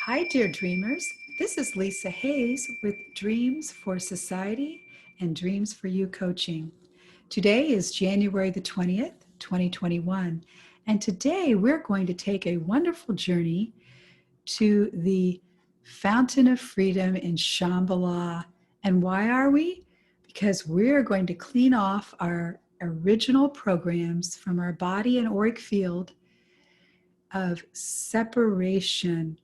Hi, dear dreamers. This is Lisa Hayes with Dreams for Society and Dreams for You coaching. Today is January the 20th, 2021, and today we're going to take a wonderful journey to the Fountain of Freedom in Shambhala. And why are we? Because we're going to clean off our original programs from our body and auric field of separation.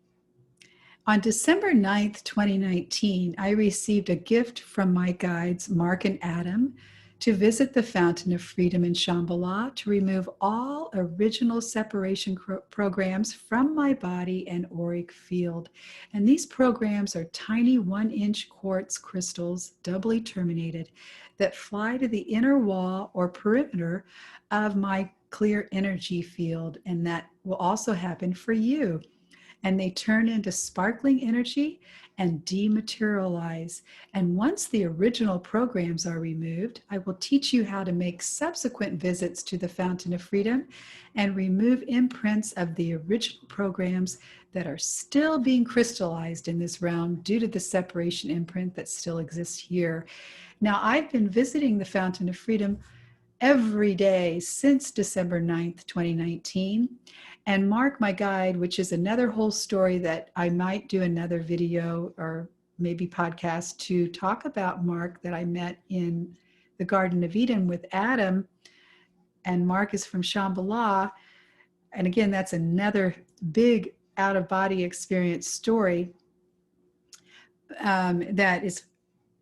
On December 9th, 2019, I received a gift from my guides, Mark and Adam, to visit the Fountain of Freedom in Shambhala to remove all original separation programs from my body and auric field. And these programs are tiny 1-inch quartz crystals, doubly terminated, that fly to the inner wall or perimeter of my clear energy field. And that will also happen for you, and they turn into sparkling energy and dematerialize. And once the original programs are removed, I will teach you how to make subsequent visits to the Fountain of Freedom and remove imprints of the original programs that are still being crystallized in this realm due to the separation imprint that still exists here. Now, I've been visiting the Fountain of Freedom every day since December 9th, 2019. And Mark, my guide, which is another whole story that I might do another video or maybe podcast to talk about Mark, that I met in the Garden of Eden with Adam. And Mark is from Shambhala. And again, that's another big out-of-body experience story that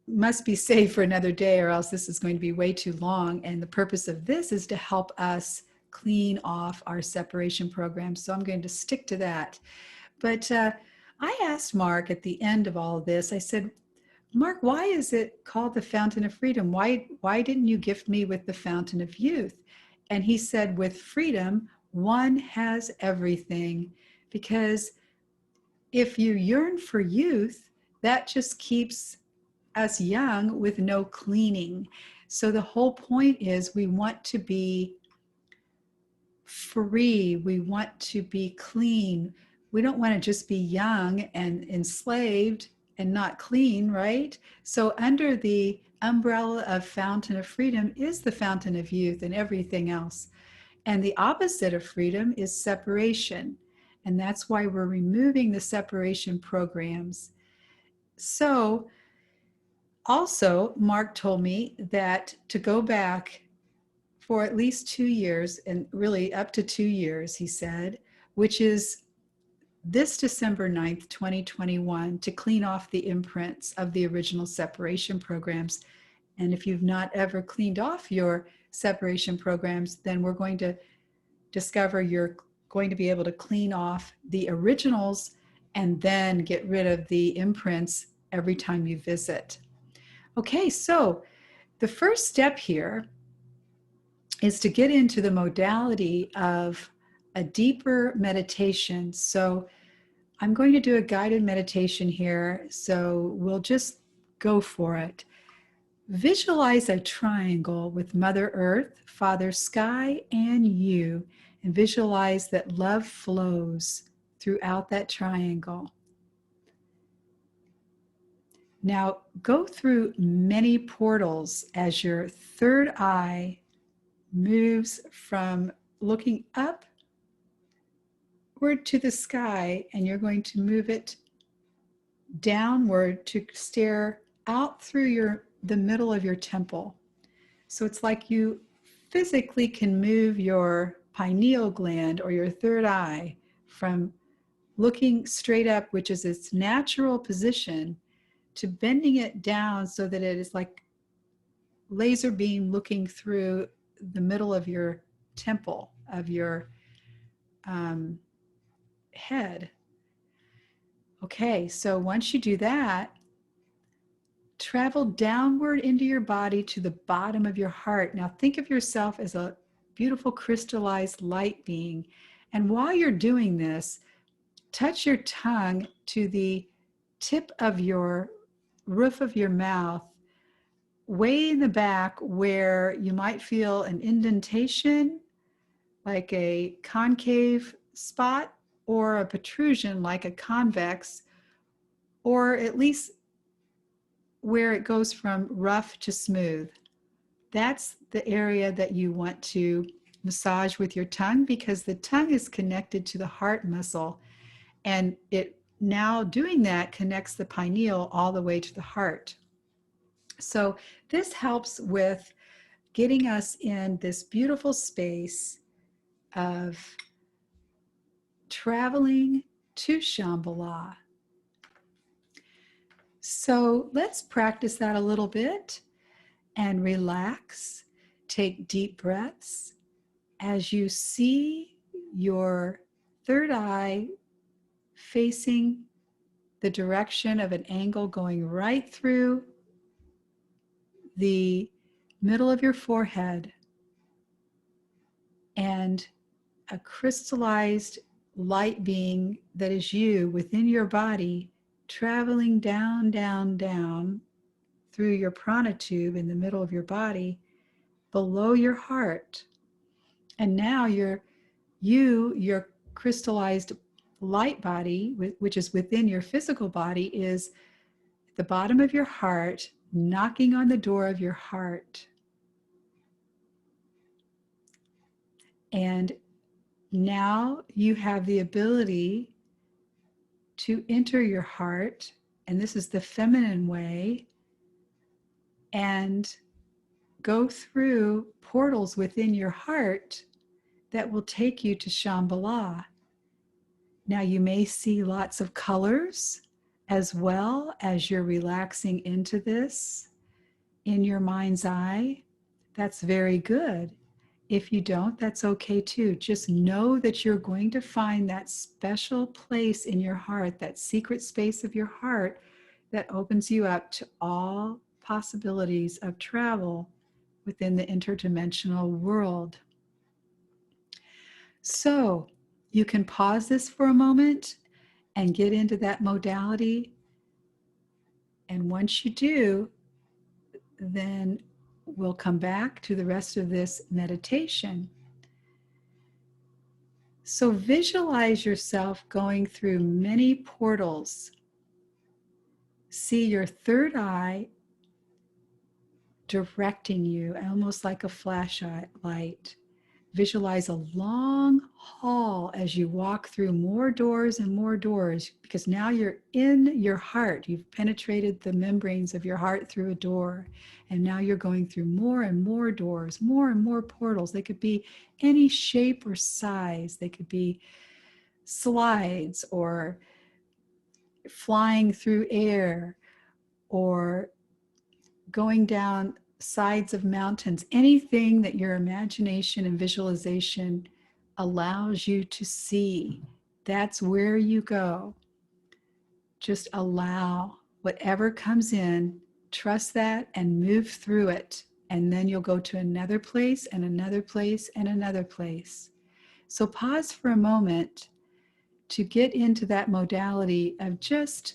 must be saved for another day, or else this is going to be way too long. And the purpose of this is to help us clean off our separation program. So I'm going to stick to that. But I asked Mark at the end of all of this, I said, Mark, why is it called the Fountain of Freedom? Why didn't you gift me with the Fountain of Youth? And he said, with freedom, one has everything. Because if you yearn for youth, that just keeps us young with no cleaning. So the whole point is we want to be free. We want to be clean. We don't want to just be young and enslaved and not clean, right? So under the umbrella of Fountain of Freedom is the Fountain of Youth and everything else. And the opposite of freedom is separation. And that's why we're removing the separation programs. So also, Mark told me that to go back for at least 2 years, and really up to 2 years, he said, which is this December 9th, 2021, to clean off the imprints of the original separation programs. And if you've not ever cleaned off your separation programs, then we're going to discover you're going to be able to clean off the originals and then get rid of the imprints every time you visit. Okay, so the first step here is to get into the modality of a deeper meditation. So I'm going to do a guided meditation here, so we'll just go for it. Visualize a triangle with Mother Earth, Father Sky, and you, and visualize that love flows throughout that triangle. Now go through many portals as your third eye moves from looking upward to the sky, and you're going to move it downward to stare out through the middle of your temple. So it's like you physically can move your pineal gland or your third eye from looking straight up, which is its natural position, to bending it down so that it is like laser beam looking through the middle of your temple, of your head. Okay, so once you do that, travel downward into your body to the bottom of your heart. Now think of yourself as a beautiful crystallized light being. And while you're doing this, touch your tongue to the tip of your roof of your mouth, way in the back where you might feel an indentation, like a concave spot or a protrusion like a convex, or at least where it goes from rough to smooth. That's the area that you want to massage with your tongue, because the tongue is connected to the heart muscle, and it now doing that connects the pineal all the way to the heart. So this helps with getting us in this beautiful space of traveling to Shambhala. So let's practice that a little bit and relax. Take deep breaths as you see your third eye facing the direction of an angle going right through the middle of your forehead, and a crystallized light being that is you within your body, traveling down, down, down through your prana tube in the middle of your body, below your heart. And now your crystallized light body, which is within your physical body, is at the bottom of your heart, knocking on the door of your heart. And now you have the ability to enter your heart, and this is the feminine way, and go through portals within your heart that will take you to Shambhala. Now you may see lots of colors as well as you're relaxing into this in your mind's eye. That's very good. If you don't, that's okay too. Just know that you're going to find that special place in your heart, that secret space of your heart that opens you up to all possibilities of travel within the interdimensional world. So you can pause this for a moment and get into that modality. And once you do, then we'll come back to the rest of this meditation. So visualize yourself going through many portals. See your third eye directing you, almost like a flashlight. Visualize a long hall as you walk through more doors and more doors, because now you're in your heart. You've penetrated the membranes of your heart through a door, and now you're going through more and more doors, more and more portals. They could be any shape or size. They could be slides, or flying through air, or going down sides of mountains, anything that your imagination and visualization allows you to see. That's where you go. Just allow whatever comes in, trust that, and move through it. And then you'll go to another place and another place and another place. So pause for a moment to get into that modality of just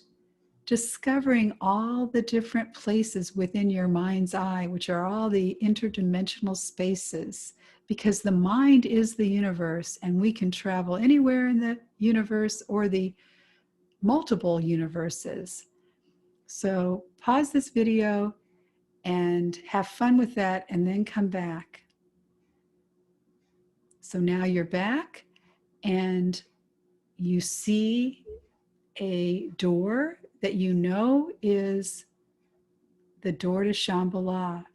discovering all the different places within your mind's eye, which are all the interdimensional spaces, because the mind is the universe, and we can travel anywhere in the universe or the multiple universes. So pause this video and have fun with that, and then come back. So now you're back, and you see a door that you know is the door to Shambhala.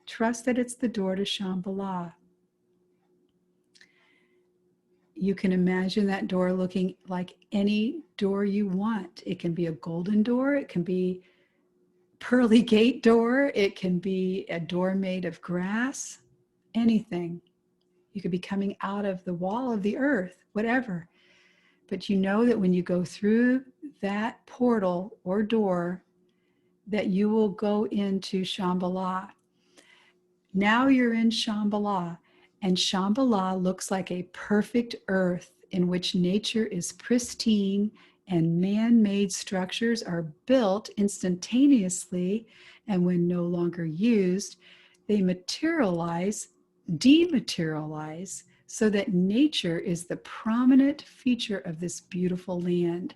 Trust that it's the door to Shambhala. You can imagine that door looking like any door you want. It can be a golden door, it can be pearly gate door, it can be a door made of grass, anything. You could be coming out of the wall of the earth, whatever. But you know that when you go through that portal or door, that you will go into Shambhala. Now you're in Shambhala, and Shambhala looks like a perfect earth in which nature is pristine and man-made structures are built instantaneously, and when no longer used, they dematerialize, so that nature is the prominent feature of this beautiful land.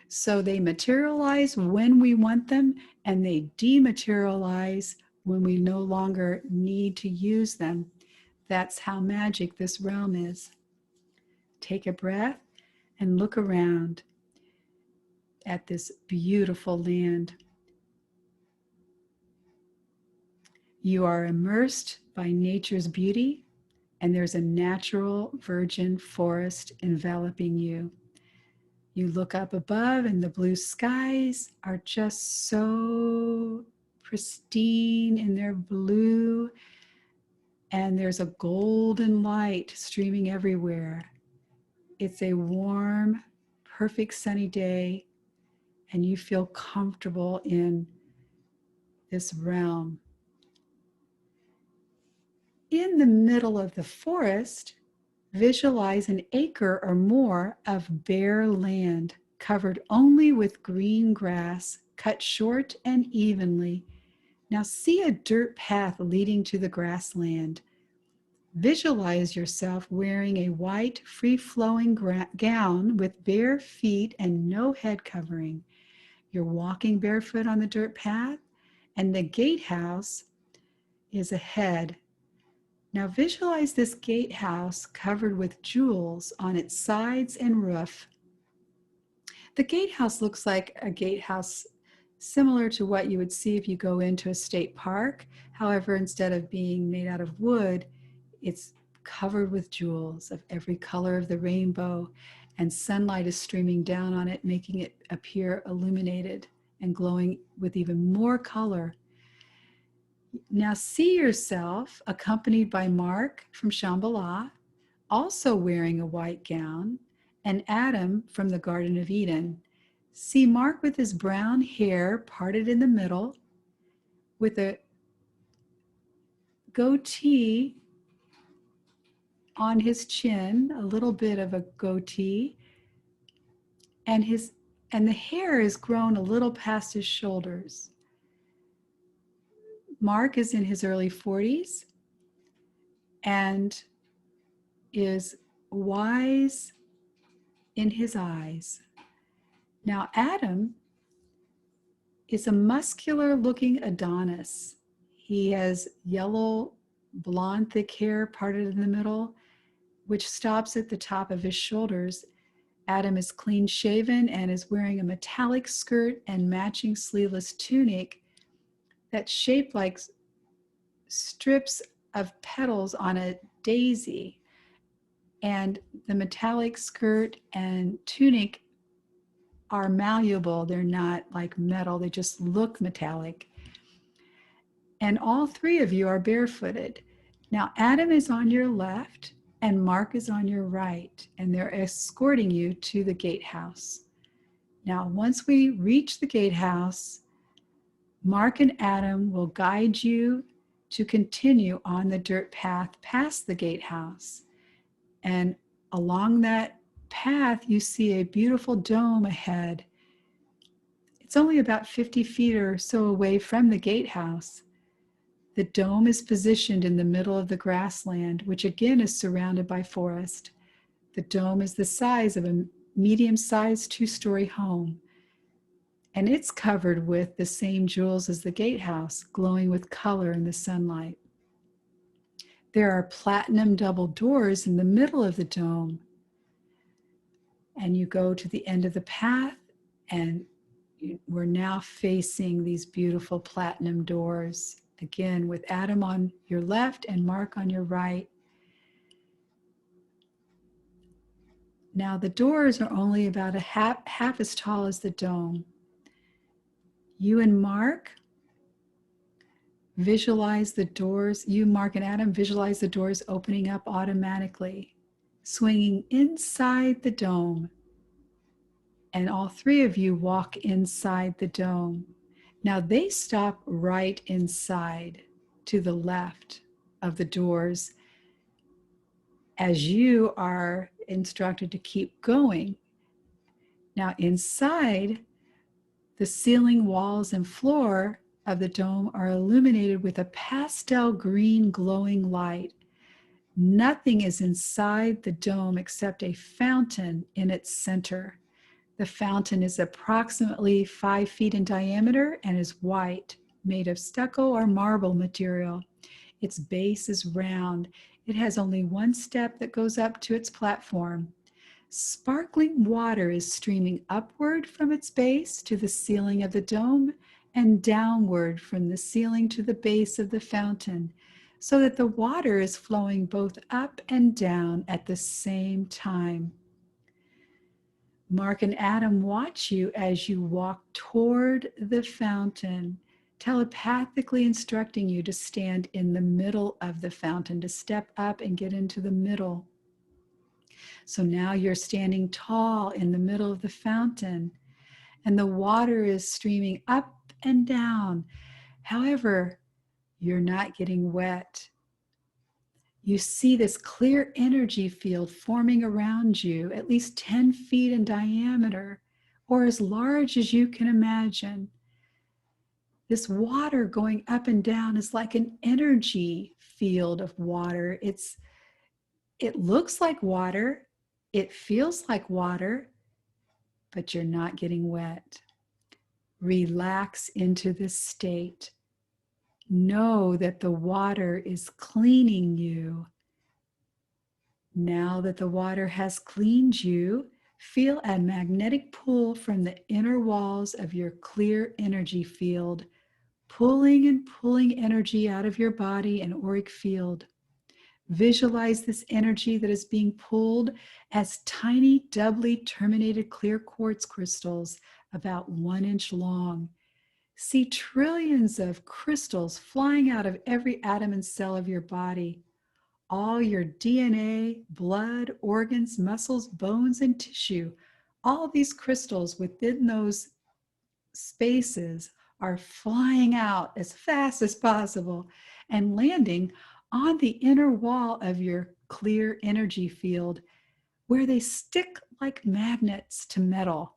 So they materialize when we want them, and they dematerialize when we no longer need to use them. That's how magic this realm is. Take a breath and look around at this beautiful land. You are immersed by nature's beauty, and there's a natural virgin forest enveloping you. You look up above, and the blue skies are just so pristine in their blue, and there's a golden light streaming everywhere. It's a warm, perfect sunny day, and you feel comfortable in this realm. In the middle of the forest, visualize an acre or more of bare land covered only with green grass, cut short and evenly. Now see a dirt path leading to the grassland. Visualize yourself wearing a white, free-flowing gown with bare feet and no head covering. You're walking barefoot on the dirt path, and the gatehouse is ahead. Now visualize this gatehouse covered with jewels on its sides and roof. The gatehouse looks like a gatehouse similar to what you would see if you go into a state park. However, instead of being made out of wood, it's covered with jewels of every color of the rainbow, and sunlight is streaming down on it, making it appear illuminated and glowing with even more color. Now see yourself accompanied by Mark from Shambhala, also wearing a white gown, and Adam from the Garden of Eden. See Mark with his brown hair parted in the middle, with a goatee on his chin, a little bit of a goatee, and the hair is grown a little past his shoulders. Mark is in his early 40s and is wise in his eyes. Now, Adam is a muscular looking Adonis. He has yellow, blonde, thick hair parted in the middle, which stops at the top of his shoulders. Adam is clean shaven and is wearing a metallic skirt and matching sleeveless tunic that's shaped like strips of petals on a daisy. And the metallic skirt and tunic are malleable. They're not like metal, they just look metallic. And all three of you are barefooted. Now, Adam is on your left and Mark is on your right, and they're escorting you to the gatehouse. Now, once we reach the gatehouse, Mark and Adam will guide you to continue on the dirt path past the gatehouse. And along that path, you see a beautiful dome ahead. It's only about 50 feet or so away from the gatehouse. The dome is positioned in the middle of the grassland, which again is surrounded by forest. The dome is the size of a medium-sized two-story home, and it's covered with the same jewels as the gatehouse, glowing with color in the sunlight. There are platinum double doors in the middle of the dome, and you go to the end of the path, and we're now facing these beautiful platinum doors, again with Adam on your left and Mark on your right. Now the doors are only about a half as tall as the dome. You and Mark visualize the doors, you, Mark, and Adam visualize the doors opening up automatically, swinging inside the dome. And all three of you walk inside the dome. Now they stop right inside to the left of the doors as you are instructed to keep going. Now inside, the ceiling, walls, and floor of the dome are illuminated with a pastel green glowing light. Nothing is inside the dome except a fountain in its center. The fountain is approximately 5 feet in diameter and is white, made of stucco or marble material. Its base is round. It has only one step that goes up to its platform. Sparkling water is streaming upward from its base to the ceiling of the dome and downward from the ceiling to the base of the fountain, so that the water is flowing both up and down at the same time. Mark and Adam watch you as you walk toward the fountain, telepathically instructing you to stand in the middle of the fountain, to step up and get into the middle. So now you're standing tall in the middle of the fountain, and the water is streaming up and down. However, you're not getting wet. You see this clear energy field forming around you, at least 10 feet in diameter, or as large as you can imagine. This water going up and down is like an energy field of water. It looks like water, it feels like water, but you're not getting wet. Relax into this state. Know that the water is cleaning you. Now that the water has cleaned you, feel a magnetic pull from the inner walls of your clear energy field, pulling and pulling energy out of your body and auric field. Visualize this energy that is being pulled as tiny, doubly terminated clear quartz crystals about 1 inch long. See trillions of crystals flying out of every atom and cell of your body. All your DNA, blood, organs, muscles, bones, and tissue, all these crystals within those spaces are flying out as fast as possible and landing on the inner wall of your clear energy field, where they stick like magnets to metal.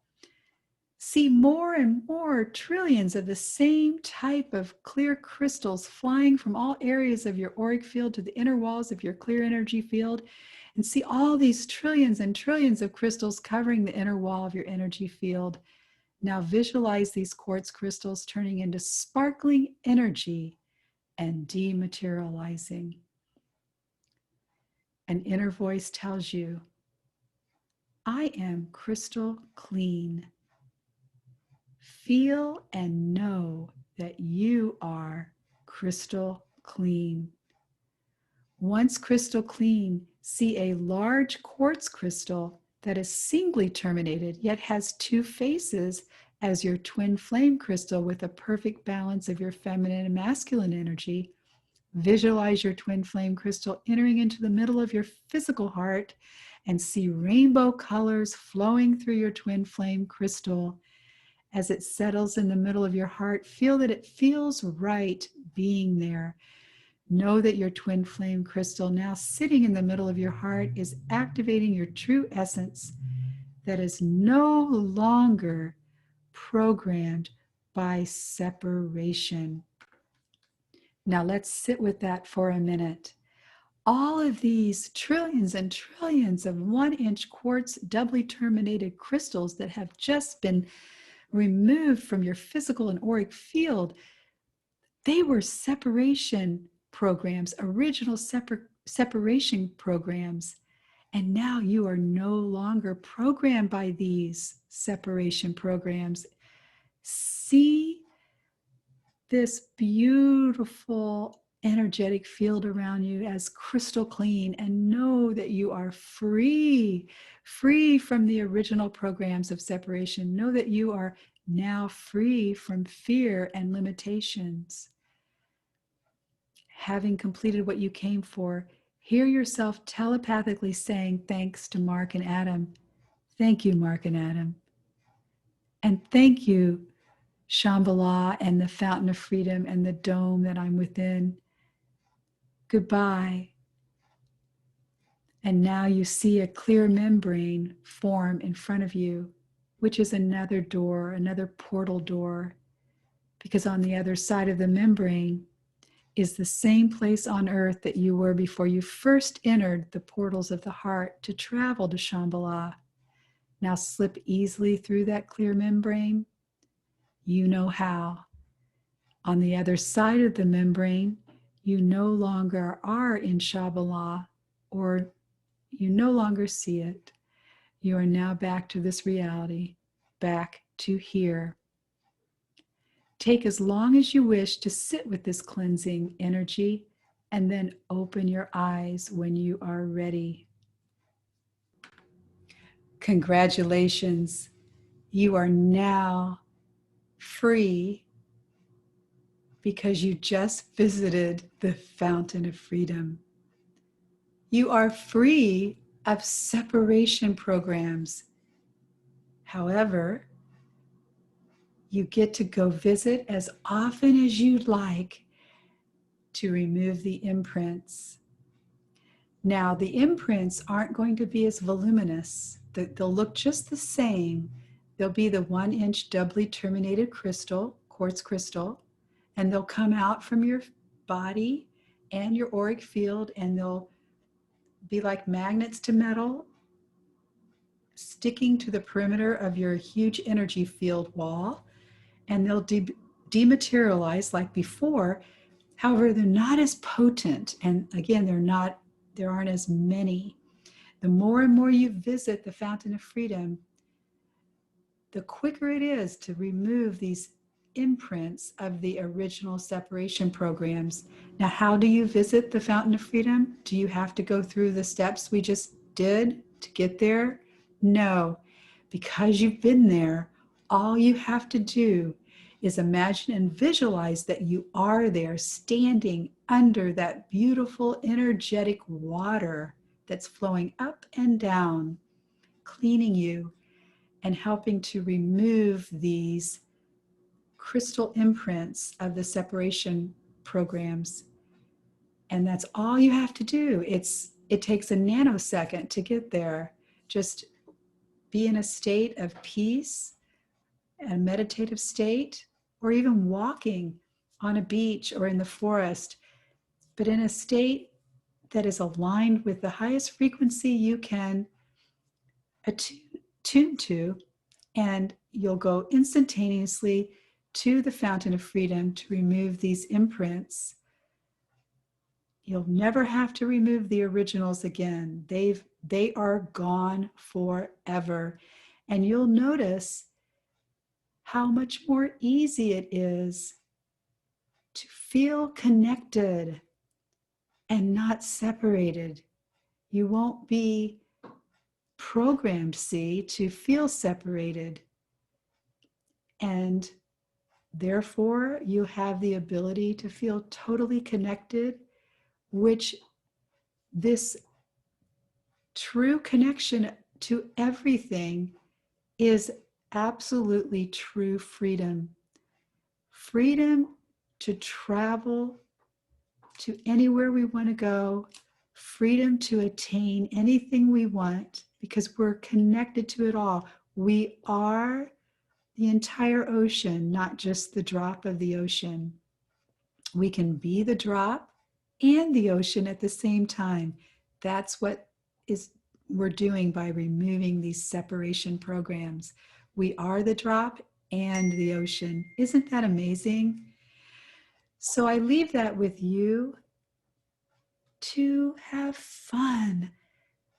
See more and more trillions of the same type of clear crystals flying from all areas of your auric field to the inner walls of your clear energy field, and see all these trillions and trillions of crystals covering the inner wall of your energy field. Now visualize these quartz crystals turning into sparkling energy and dematerializing. An inner voice tells you, I am crystal clean. Feel and know that you are crystal clean. Once crystal clean, see a large quartz crystal that is singly terminated, yet has 2 faces as your twin flame crystal with a perfect balance of your feminine and masculine energy. Visualize your twin flame crystal entering into the middle of your physical heart and see rainbow colors flowing through your twin flame crystal. As it settles in the middle of your heart, feel that it feels right being there. Know that your twin flame crystal, now sitting in the middle of your heart, is activating your true essence that is no longer programmed by separation. Now let's sit with that for a minute. All of these trillions and trillions of 1 inch quartz doubly terminated crystals that have just been removed from your physical and auric field, they were separation programs, original separation programs. And now you are no longer programmed by these separation programs. See this beautiful energetic field around you as crystal clean, and know that you are free from the original programs of separation. Know that you are now free from fear and limitations. Having completed what you came for, hear yourself telepathically saying thanks to Mark and Adam. Thank you, Mark and Adam. And thank you, Shambhala and the Fountain of Freedom and the dome that I'm within. Goodbye. And now you see a clear membrane form in front of you, which is another door, another portal door, because on the other side of the membrane is the same place on earth that you were before you first entered the portals of the heart to travel to Shambhala. Now slip easily through that clear membrane. You know how. On the other side of the membrane, you no longer are in Shambhala, or you no longer see it. You are now back to this reality, back to here. Take as long as you wish to sit with this cleansing energy, and then open your eyes when you are ready. Congratulations, you are now free because you just visited the fountain of freedom. You are free of separation programs. However, you get to go visit as often as you'd like to remove the imprints. Now, the imprints aren't going to be as voluminous. They'll look just the same. They'll be the 1-inch doubly terminated crystal, quartz crystal, and they'll come out from your body and your auric field, and they'll be like magnets to metal, sticking to the perimeter of your huge energy field wall, and they'll dematerialize like before. However, they're not as potent, and again, there aren't as many. The more and more you visit the fountain of freedom, the quicker it is to remove these imprints of the original separation programs. Now, how do you visit the fountain of freedom? Do you have to go through the steps we just did to get there? No, because you've been there, all you have to do is imagine and visualize that you are there standing under that beautiful energetic water that's flowing up and down, cleaning you and helping to remove these crystal imprints of the separation programs. And that's all you have to do. It takes a nanosecond to get there. Just be in a state of peace, a meditative state, or even walking on a beach or in the forest, but in a state that is aligned with the highest frequency you can attune to, and you'll go instantaneously to the fountain of freedom to remove these imprints. You'll never have to remove the originals again. They are gone forever. And you'll notice how much more easy it is to feel connected and not separated. You won't be programmed, see, to feel separated. And therefore, you have the ability to feel totally connected, which this true connection to everything is absolutely true freedom. Freedom to travel to anywhere we want to go, freedom to attain anything we want because we're connected to it all. We are the entire ocean, not just the drop of the ocean. We can be the drop and the ocean at the same time. That's what we're doing by removing these separation programs. We are the drop and the ocean. Isn't that amazing? So I leave that with you to have fun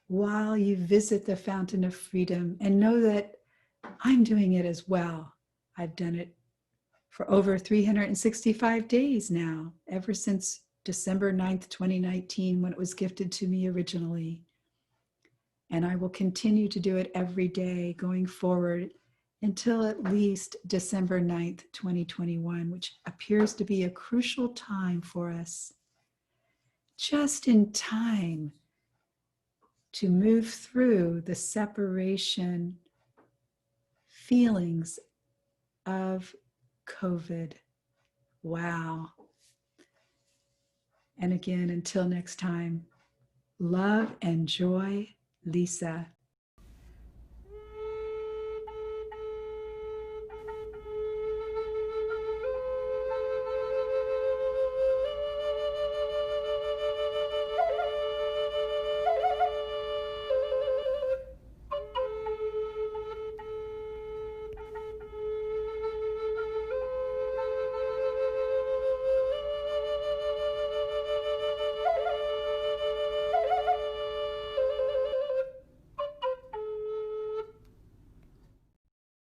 while you visit the fountain of freedom, and know that I'm doing it as well. I've done it for over 365 days now, ever since December 9th, 2019, when it was gifted to me originally. And I will continue to do it every day going forward until at least December 9th, 2021, which appears to be a crucial time for us. Just in time to move through the separation feelings of COVID. Wow. And again, until next time, love and joy, Lisa.